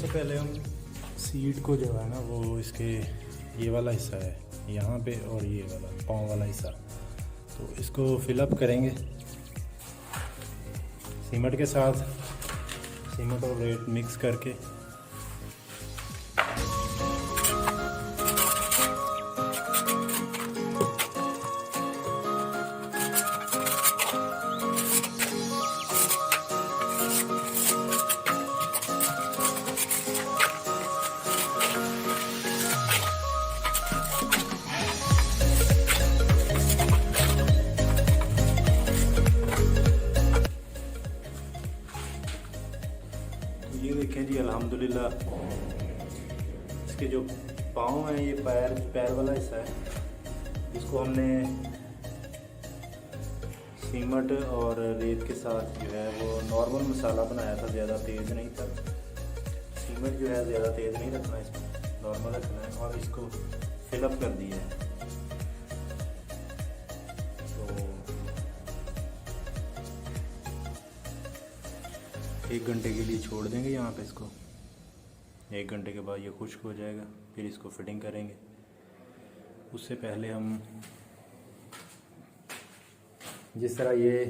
सबसे पहले हम सीट को जो है ना वो इसके ये वाला हिस्सा है यहाँ पे और ये वाला पाँव वाला हिस्सा, तो इसको फिलअप करेंगे सीमेंट के साथ, सीमेंट और रेत मिक्स करके। ये देखें जी, अल्हम्दुलिल्लाह इसके जो पाँव हैं, ये पैर वाला हिस्सा है, इसको हमने सीमेंट और रेत के साथ जो है वो नॉर्मल मसाला बनाया था, ज़्यादा तेज़ नहीं था। सीमेंट जो है ज़्यादा तेज़ नहीं रखना, इसमें नॉर्मल रखना है और इसको फिलअप कर दिया है। तो 1 घंटे के लिए छोड़ देंगे यहाँ पे इसको। 1 घंटे के बाद ये खुश्क हो जाएगा, फिर इसको फिटिंग करेंगे। उससे पहले हम जिस तरह ये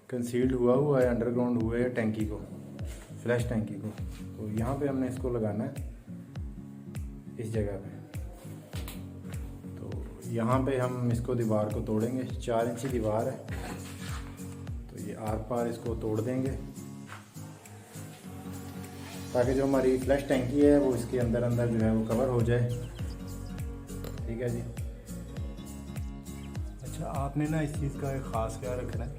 कंसील्ड हुआ है, अंडरग्राउंड हुआ है टैंकी को, फ्लैश टैंकी को, तो यहाँ पे हमने इसको लगाना है इस जगह पे। तो यहाँ पे हम इसको दीवार को तोड़ेंगे, 4 इंची दीवार है, तो ये आर पार इसको तोड़ देंगे ताकि जो हमारी फ्लैश टैंकी है वो इसके अंदर जो है वो कवर हो जाए। ठीक है जी। अच्छा, आपने ना इस चीज़ का एक ख़ास ख्याल रखना है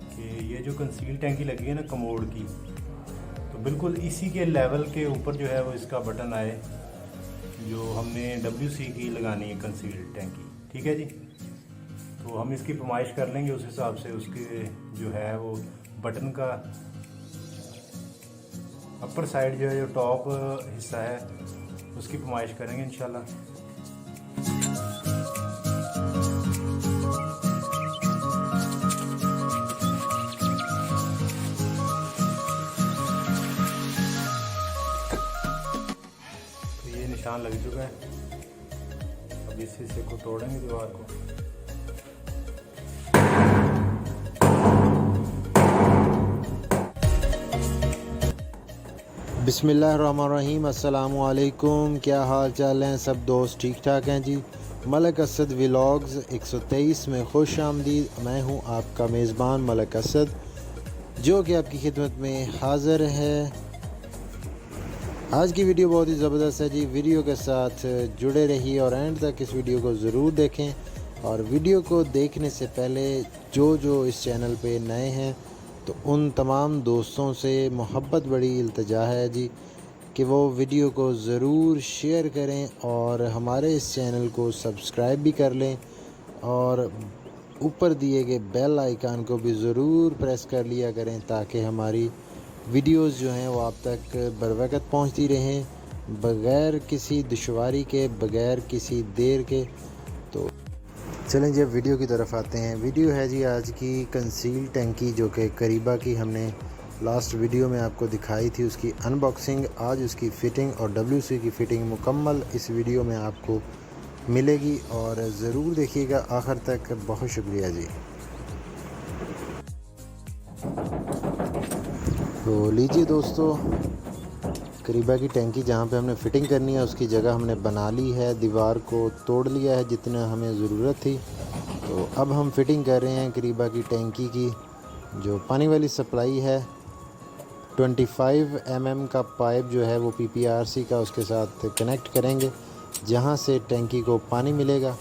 कि ये जो कंसील टैंकी लगी है ना कमोड की, तो बिल्कुल इसी के लेवल के ऊपर जो है वो इसका बटन आए, जो हमने WC की लगानी है कंसील टैंकी। ठीक है जी। तो हम इसकी पैमाइश कर लेंगे उस हिसाब से, उसके जो है वो बटन का अपर साइड जो है, जो टॉप हिस्सा है, उसकी पैमाइश करेंगे इंशाल्लाह। तो ये निशान लग चुका है, अब इस हिस्से को तोड़ेंगे दीवार को। बिस्मिल्लाहिर्रहमानिर्रहीम, अस्सलामुअलैकुम। क्या हाल चाल हैं सब दोस्त? ठीक ठाक हैं जी। मलक असद व्लॉग्स 123 में खुश आमदीद। मैं हूं आपका मेज़बान मलक असद, जो कि आपकी खिदमत में हाज़िर है। आज की वीडियो बहुत ही ज़बरदस्त है जी। वीडियो के साथ जुड़े रहिए और एंड तक इस वीडियो को ज़रूर देखें। और वीडियो को देखने से पहले जो इस चैनल पे नए हैं, तो उन तमाम दोस्तों से मोहब्बत बड़ी इल्तिजा है जी कि वो वीडियो को ज़रूर शेयर करें और हमारे इस चैनल को सब्सक्राइब भी कर लें और ऊपर दिए गए बेल आइकन को भी ज़रूर प्रेस कर लिया करें, ताकि हमारी वीडियोस जो हैं वो आप तक बरवक़्त पहुंचती रहें, बग़ैर किसी दुश्वारी के, बग़ैर किसी देर के। तो चलें जी, अब वीडियो की तरफ आते हैं। वीडियो है जी आज की कंसील टैंकी, जो कि करीबा की हमने लास्ट वीडियो में आपको दिखाई थी, उसकी अनबॉक्सिंग। आज उसकी फ़िटिंग और WC की फ़िटिंग मुकम्मल इस वीडियो में आपको मिलेगी और ज़रूर देखिएगा आखिर तक। बहुत शुक्रिया जी। तो लीजिए दोस्तों, करीबा की टैंकी जहाँ पे हमने फ़िटिंग करनी है उसकी जगह हमने बना ली है, दीवार को तोड़ लिया है जितना हमें ज़रूरत थी। तो अब हम फ़िटिंग कर रहे हैं करीबा की टैंकी की जो पानी वाली सप्लाई है। 25 mm का पाइप जो है वो PPRC का उसके साथ कनेक्ट करेंगे, जहाँ से टैंकी को पानी मिलेगा।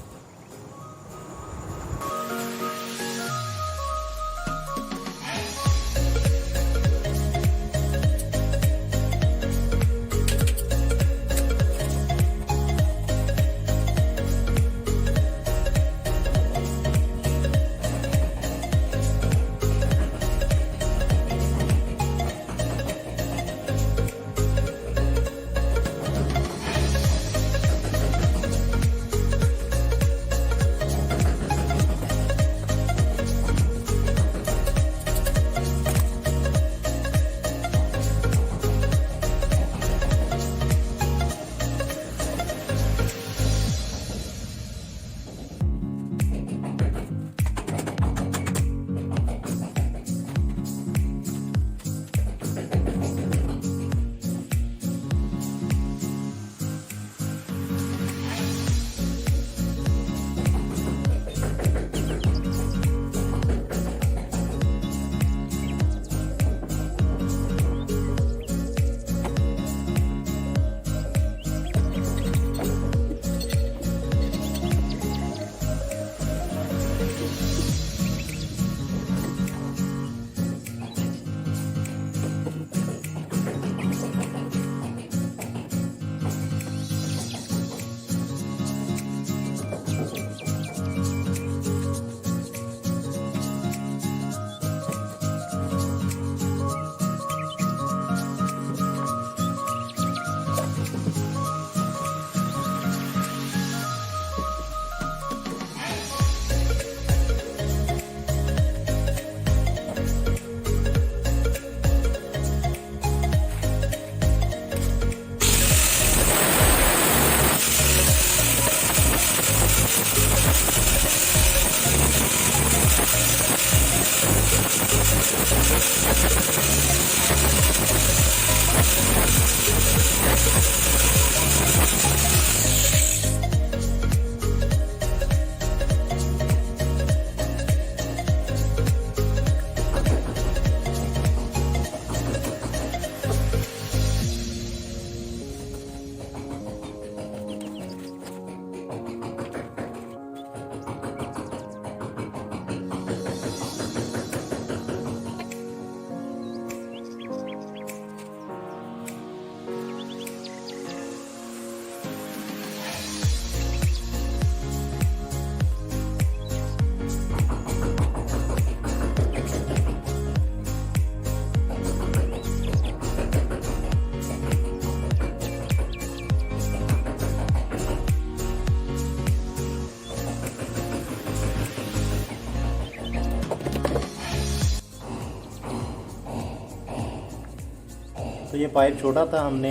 तो ये पाइप छोटा था, हमने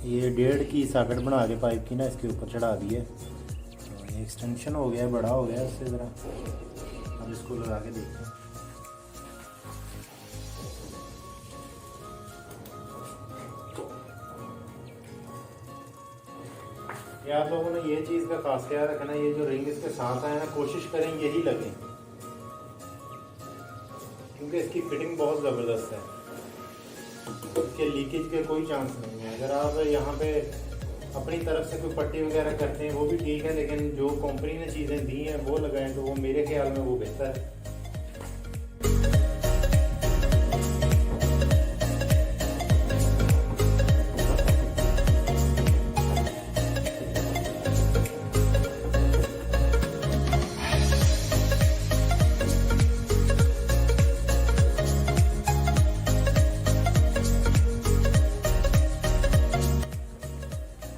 ये 1.5 की सॉकेट बना के पाइप की ना इसके ऊपर चढ़ा दी है। तो ये एक्सटेंशन हो गया है, बड़ा हो गया है उससे ज़रा। अब इसको लगा के देखते हैं। ये आप लोगों ने ये चीज़ का खास ख्याल रखना, ये जो रिंग इसके साथ आए ना, कोशिश करें यही लगे, क्योंकि इसकी फिटिंग बहुत ज़बरदस्त है। इसके लीकेज के कोई चांस नहीं है। अगर आप यहाँ पे अपनी तरफ से कोई पट्टी वगैरह करते हैं वो भी ठीक है, लेकिन जो कंपनी ने चीज़ें दी हैं वो लगाएं तो वो मेरे ख्याल में वो बेहतर है।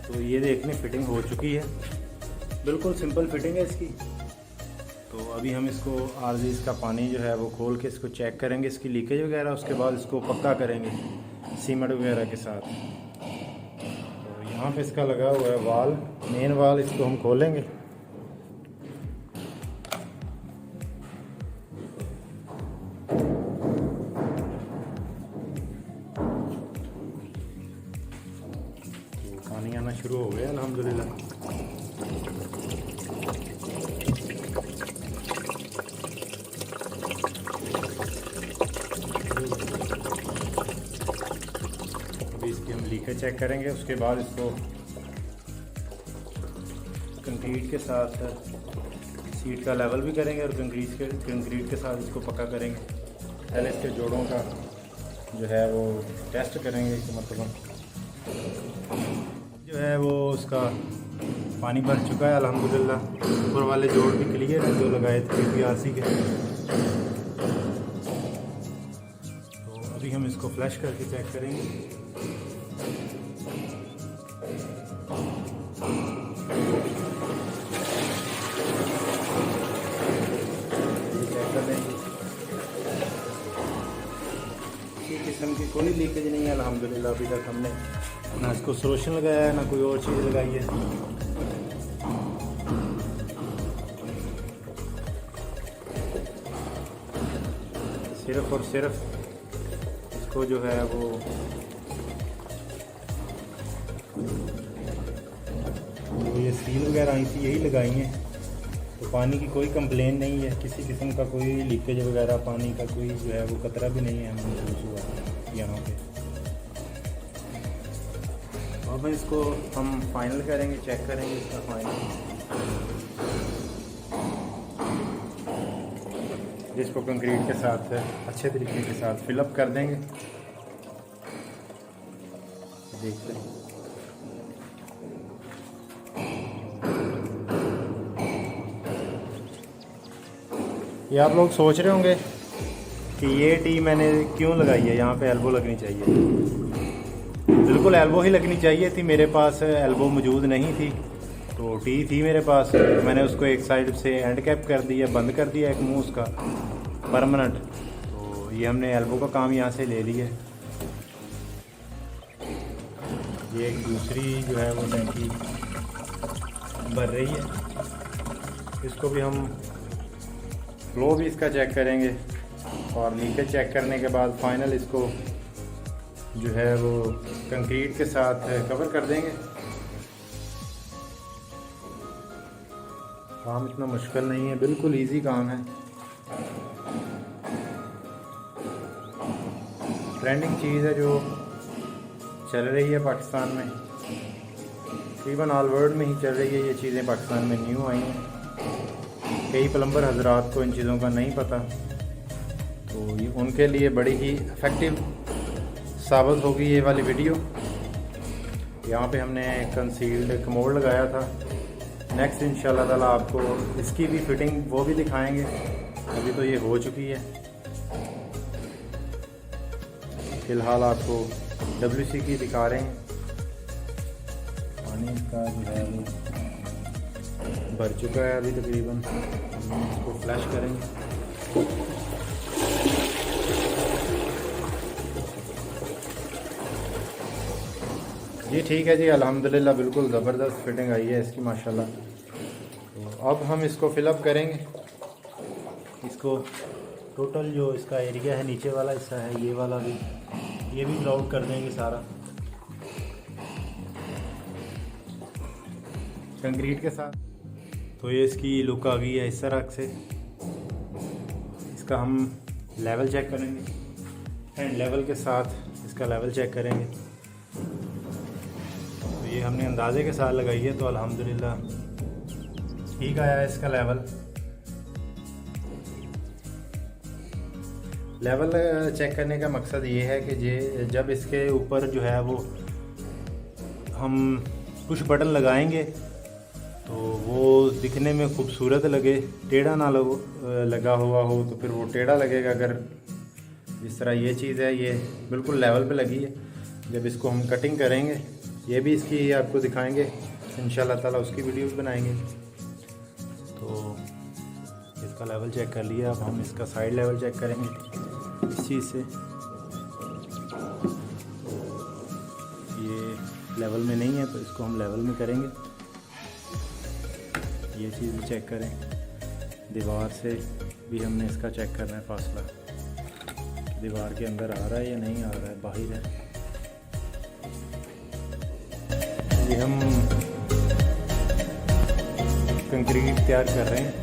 तो ये देखने फिटिंग हो चुकी है, बिल्कुल सिंपल फिटिंग है इसकी। तो अभी हम इसको आरजी इसका पानी जो है वो खोल के इसको चेक करेंगे, इसकी लीकेज वगैरह, उसके बाद इसको पक्का करेंगे सीमेंट वगैरह के साथ। तो यहाँ पे इसका लगा हुआ है वाल, मेन वाल, इसको हम खोलेंगे। पानी आना शुरू हो गया अल्हम्दुलिल्लाह। अभी इसकी हम लीकेज चेक करेंगे, उसके बाद इसको कंक्रीट के साथ सीट का लेवल भी करेंगे और कंक्रीट के साथ इसको पक्का करेंगे। पहले इसके जोड़ों का जो है वो टेस्ट करेंगे कि मतलब जो है वो उसका पानी भर चुका है अल्हम्दुलिल्लाह। ऊपर वाले जोड़ भी क्लियर है जो लगाए थे PRC के। तो अभी हम इसको फ्लैश करके चेक करेंगे। ये चेक कर लेंगे, किसी किस्म की कोई लीकेज नहीं है अल्हम्दुलिल्लाह। अभी तक हमने ना इसको सोल्यूशन लगाया है ना कोई और चीज़ लगाई है। सिर्फ और सिर्फ इसको जो है वो ये सील वगैरह आई थी यही लगाई हैं। तो पानी की कोई कंप्लेन नहीं है, किसी किस्म का कोई लीकेज वगैरह पानी का कोई जो है वो खतरा भी नहीं है हमें महसूस हुआ यहाँ पे। अब इसको हम फाइनल करेंगे, चेक करेंगे इसका फाइनल, जिसको कंक्रीट के साथ अच्छे तरीके के साथ फिलअप कर देंगे। देखते हैं। ये आप लोग सोच रहे होंगे कि ये टी मैंने क्यों लगाई है, यहाँ पे एल्बो लगनी चाहिए। बिल्कुल एल्बो ही लगनी चाहिए थी, मेरे पास एल्बो मौजूद नहीं थी। तो टी थी मेरे पास, मैंने उसको एक साइड से एंड कैप कर दिया, बंद कर दिया एक मुंह उसका परमानेंट। तो ये हमने एल्बो का काम यहाँ से ले लिया। ये एक दूसरी जो है वो टैंकी भर रही है, इसको भी हम फ्लो भी इसका चेक करेंगे और लीकेज चेक करने के बाद फाइनल इसको जो है वो कंक्रीट के साथ कवर कर देंगे। काम इतना मुश्किल नहीं है, बिल्कुल इजी काम है। ट्रेंडिंग चीज़ है जो चल रही है पाकिस्तान में, तकरीबन ऑल वर्ल्ड में ही चल रही है। ये चीज़ें पाकिस्तान में न्यू आई हैं, कई प्लम्बर हजरात को इन चीज़ों का नहीं पता, तो ये उनके लिए बड़ी ही इफ़ेक्टिव साबित होगी ये वाली वीडियो। यहाँ पे हमने कंसील्ड कमोड लगाया था। नेक्स्ट इंशाल्लाह ताला आपको इसकी भी फिटिंग वो भी दिखाएंगे। अभी तो ये हो चुकी है, फ़िलहाल आपको WC की दिखा रहे हैं। पानी इसका जो है वो भर चुका है अभी तकरीबन। इसको फ्लैश करेंगे। जी ठीक है जी, अल्हम्दुलिल्लाह बिल्कुल ज़बरदस्त फिटिंग आई है इसकी माशाल्लाह। तो अब हम इसको फिलअप करेंगे। इसको टोटल जो इसका एरिया है, नीचे वाला हिस्सा है, ये वाला भी, ये भी ग्राउंड कर देंगे सारा कंक्रीट के साथ। तो ये इसकी लुक आ गई है इस तरह से। इसका हम लेवल चेक करेंगे, एंड लेवल के साथ इसका लेवल चेक करेंगे। तो ये हमने अंदाजे के साथ लगाई है, तो अल्हम्दुलिल्लाह ठीक आया है इसका लेवल। लेवल चेक करने का मकसद ये है कि जब इसके ऊपर जो है वो हम पुश बटन लगाएंगे तो वो दिखने में खूबसूरत लगे, टेढ़ा ना लगा हुआ हो तो फिर वो टेढ़ा लगेगा। अगर इस तरह ये चीज़ है, ये बिल्कुल लेवल पे लगी है। जब इसको हम कटिंग करेंगे, ये भी इसकी आपको दिखाएंगे इंशाल्लाह ताला, उसकी वीडियो भी बनाएंगे। तो इसका लेवल चेक कर लिया, अब हम इसका साइड लेवल चेक करेंगे इस चीज़ से। ये लेवल में नहीं है तो इसको हम लेवल में करेंगे। ये चीज़ भी चेक करें, दीवार से भी हमने इसका चेक करना है फासला, दीवार के अंदर आ रहा है या नहीं आ रहा है, बाहर है। ये हम कंक्रीट तैयार कर रहे हैं।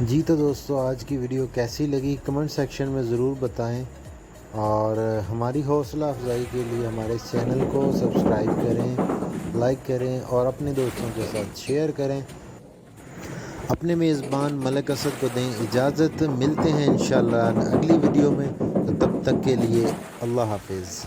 जी तो दोस्तों, आज की वीडियो कैसी लगी कमेंट सेक्शन में ज़रूर बताएं और हमारी हौसला अफजाई के लिए हमारे चैनल को सब्सक्राइब करें, लाइक करें और अपने दोस्तों के साथ शेयर करें। अपने मेज़बान मलिक असद को दें इजाज़त। मिलते हैं इंशाअल्लाह अगली वीडियो में, तो तब तक के लिए अल्लाह हाफिज़।